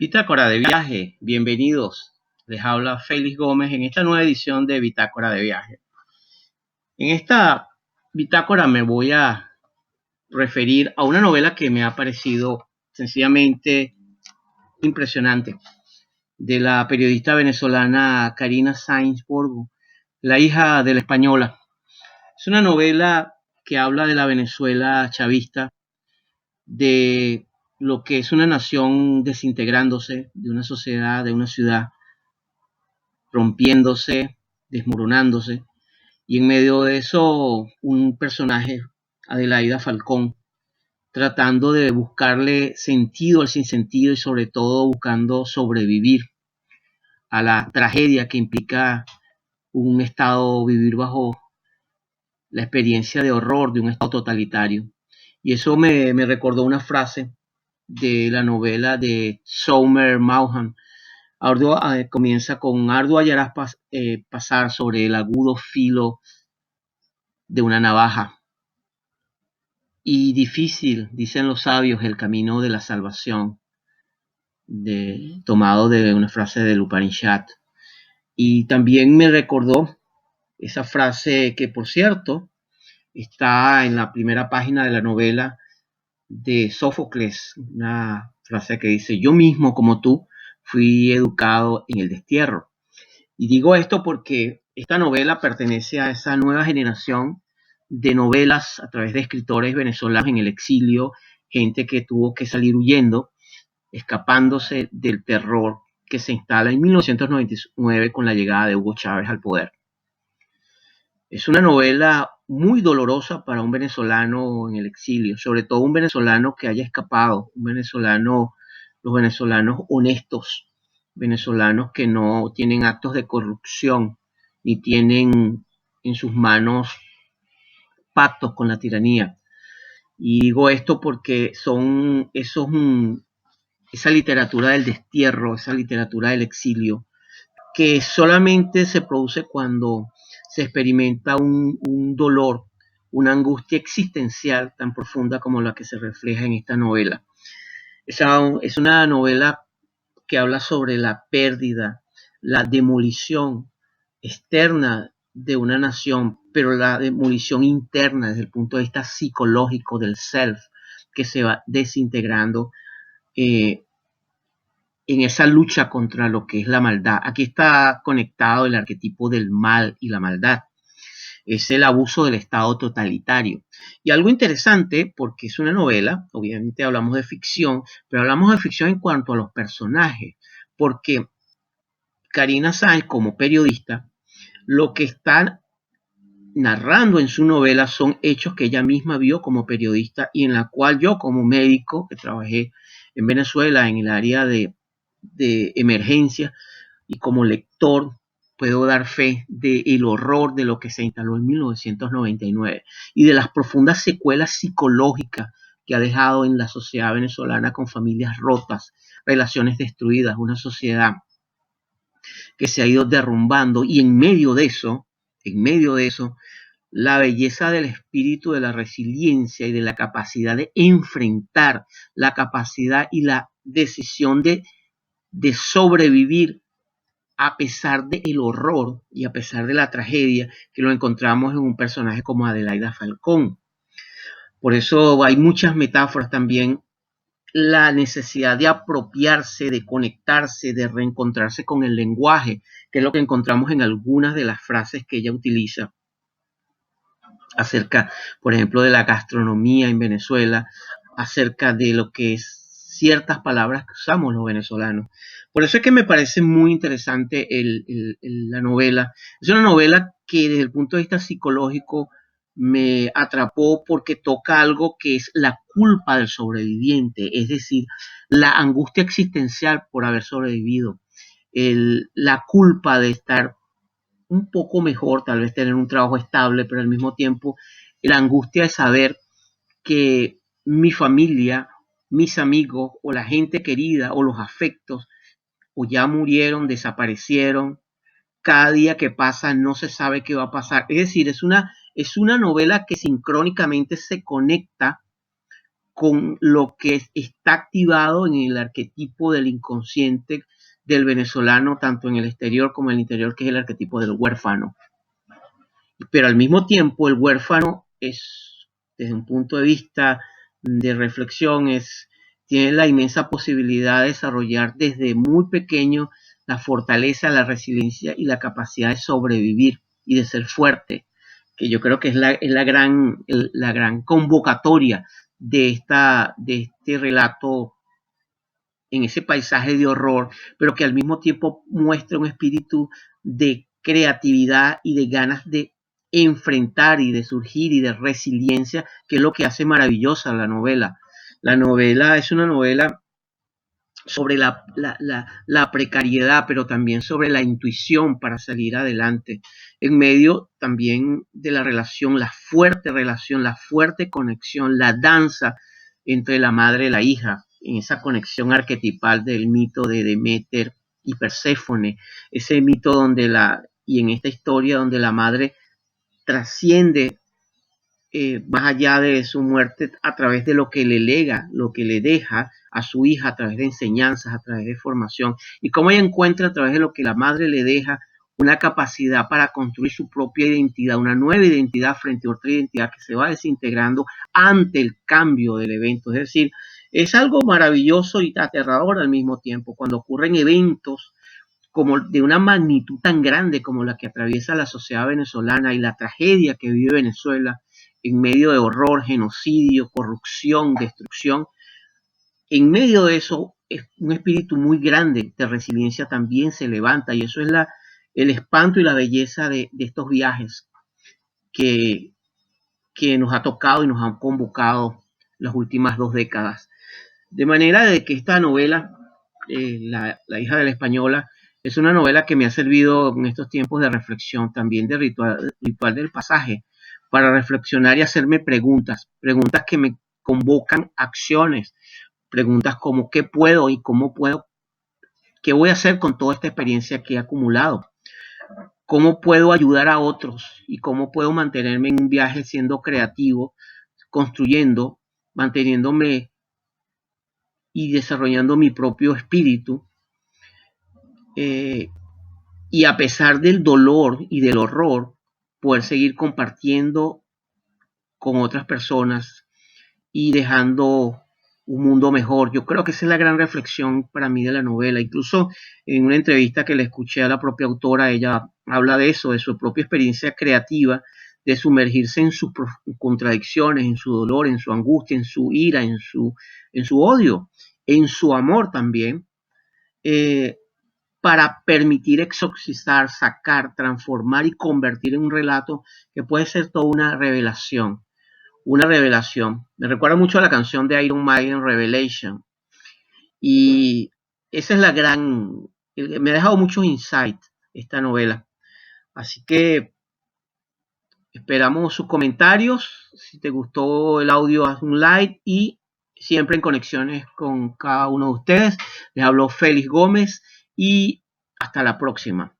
Bitácora de viaje, bienvenidos. Les habla Félix Gómez en esta nueva edición de Bitácora de viaje. En esta bitácora me voy a referir a una novela que me ha parecido sencillamente impresionante, de la periodista venezolana Karina Sáenz Borgo, la hija de la española. Es una novela que habla de la Venezuela chavista, de lo que es una nación desintegrándose, de una sociedad, de una ciudad rompiéndose, desmoronándose, y en medio de eso un personaje, Adelaida Falcón, tratando de buscarle sentido al sinsentido y sobre todo buscando sobrevivir a la tragedia que implica un estado, vivir bajo la experiencia de horror de un estado totalitario. Y eso me recordó una frase de la novela de Sommer Maugham. Comienza con arduo hallarás pasar sobre el agudo filo de una navaja. Y difícil, dicen los sabios, el camino de la salvación, tomado de una frase del Upanishad. Y también me recordó esa frase que, por cierto, está en la primera página de la novela de Sófocles, una frase que dice: yo mismo, como tú, fui educado en el destierro. Y digo esto porque esta novela pertenece a esa nueva generación de novelas a través de escritores venezolanos en el exilio, gente que tuvo que salir huyendo, escapándose del terror que se instala en 1999 con la llegada de Hugo Chávez al poder. Es una novela muy dolorosa para un venezolano en el exilio, sobre todo un venezolano que haya escapado, los venezolanos honestos, venezolanos que no tienen actos de corrupción ni tienen en sus manos pactos con la tiranía. Y digo esto porque son esa literatura del destierro, esa literatura del exilio, que solamente se produce cuando se experimenta un dolor, una angustia existencial tan profunda como la que se refleja en esta novela. Es una novela que habla sobre la pérdida, la demolición externa de una nación, pero la demolición interna desde el punto de vista psicológico del self, que se va desintegrando en esa lucha contra lo que es la maldad. Aquí está conectado el arquetipo del mal y la maldad. Es el abuso del Estado totalitario. Y algo interesante, porque es una novela, obviamente hablamos de ficción, pero hablamos de ficción en cuanto a los personajes, porque Karina Sáenz, como periodista, lo que está narrando en su novela son hechos que ella misma vio como periodista y en la cual yo, como médico que trabajé en Venezuela en el área de emergencia y como lector puedo dar fe del horror de lo que se instaló en 1999 y de las profundas secuelas psicológicas que ha dejado en la sociedad venezolana, con familias rotas, relaciones destruidas, una sociedad que se ha ido derrumbando, y en medio de eso, la belleza del espíritu, de la resiliencia y de la capacidad de enfrentar, la capacidad y la decisión de sobrevivir a pesar del horror y a pesar de la tragedia, que lo encontramos en un personaje como Adelaida Falcón. Por eso hay muchas metáforas también, la necesidad de apropiarse, de conectarse, de reencontrarse con el lenguaje, que es lo que encontramos en algunas de las frases que ella utiliza acerca, por ejemplo, de la gastronomía en Venezuela, acerca de lo que es ciertas palabras que usamos los venezolanos. Por eso es que me parece muy interesante la novela. Es una novela que desde el punto de vista psicológico me atrapó porque toca algo que es la culpa del sobreviviente, es decir, la angustia existencial por haber sobrevivido, la culpa de estar un poco mejor, tal vez tener un trabajo estable, pero al mismo tiempo la angustia de saber que mi familia, mis amigos o la gente querida o los afectos o ya murieron, desaparecieron. Cada día que pasa no se sabe qué va a pasar. Es decir, es una novela que sincrónicamente se conecta con lo que está activado en el arquetipo del inconsciente del venezolano, tanto en el exterior como en el interior, que es el arquetipo del huérfano. Pero al mismo tiempo el huérfano es, desde un punto de vista de reflexión, tiene la inmensa posibilidad de desarrollar desde muy pequeño la fortaleza, la resiliencia y la capacidad de sobrevivir y de ser fuerte, que yo creo que es la gran convocatoria de este relato en ese paisaje de horror, pero que al mismo tiempo muestra un espíritu de creatividad y de ganas de enfrentar y de surgir y de resiliencia, que es lo que hace maravillosa la novela. La novela es una novela sobre la precariedad, pero también sobre la intuición para salir adelante, en medio también de la relación, la fuerte conexión, la danza entre la madre y la hija, en esa conexión arquetipal del mito de Deméter y Perséfone, ese mito y en esta historia donde la madre trasciende más allá de su muerte a través de lo que le lega, lo que le deja a su hija a través de enseñanzas, a través de formación, y cómo ella encuentra a través de lo que la madre le deja una capacidad para construir su propia identidad, una nueva identidad frente a otra identidad que se va desintegrando ante el cambio del evento. Es decir, es algo maravilloso y aterrador al mismo tiempo cuando ocurren eventos como de una magnitud tan grande como la que atraviesa la sociedad venezolana y la tragedia que vive Venezuela en medio de horror, genocidio, corrupción, destrucción. En medio de eso, un espíritu muy grande de resiliencia también se levanta, y eso es el espanto y la belleza de estos viajes que, que nos ha tocado y nos han convocado las últimas 2 décadas. De manera de que esta novela, la hija de la española, es una novela que me ha servido en estos tiempos de reflexión, también de ritual del pasaje, para reflexionar y hacerme preguntas que me convocan acciones, preguntas como qué puedo y cómo puedo, qué voy a hacer con toda esta experiencia que he acumulado, cómo puedo ayudar a otros y cómo puedo mantenerme en un viaje siendo creativo, construyendo, manteniéndome y desarrollando mi propio espíritu. Y a pesar del dolor y del horror, poder seguir compartiendo con otras personas y dejando un mundo mejor. Yo creo que esa es la gran reflexión para mí de la novela. Incluso en una entrevista que le escuché a la propia autora, ella habla de eso, de su propia experiencia creativa, de sumergirse en sus contradicciones, en su dolor, en su angustia, en su ira, en su odio, en su amor también, para permitir exorcizar, sacar, transformar y convertir en un relato que puede ser toda una revelación. Una revelación. Me recuerda mucho a la canción de Iron Maiden, Revelation. Y esa es la gran... Me ha dejado muchos insights esta novela. Así que esperamos sus comentarios. Si te gustó el audio, haz un like y siempre en conexiones con cada uno de ustedes. Les habló Félix Gómez y hasta la próxima.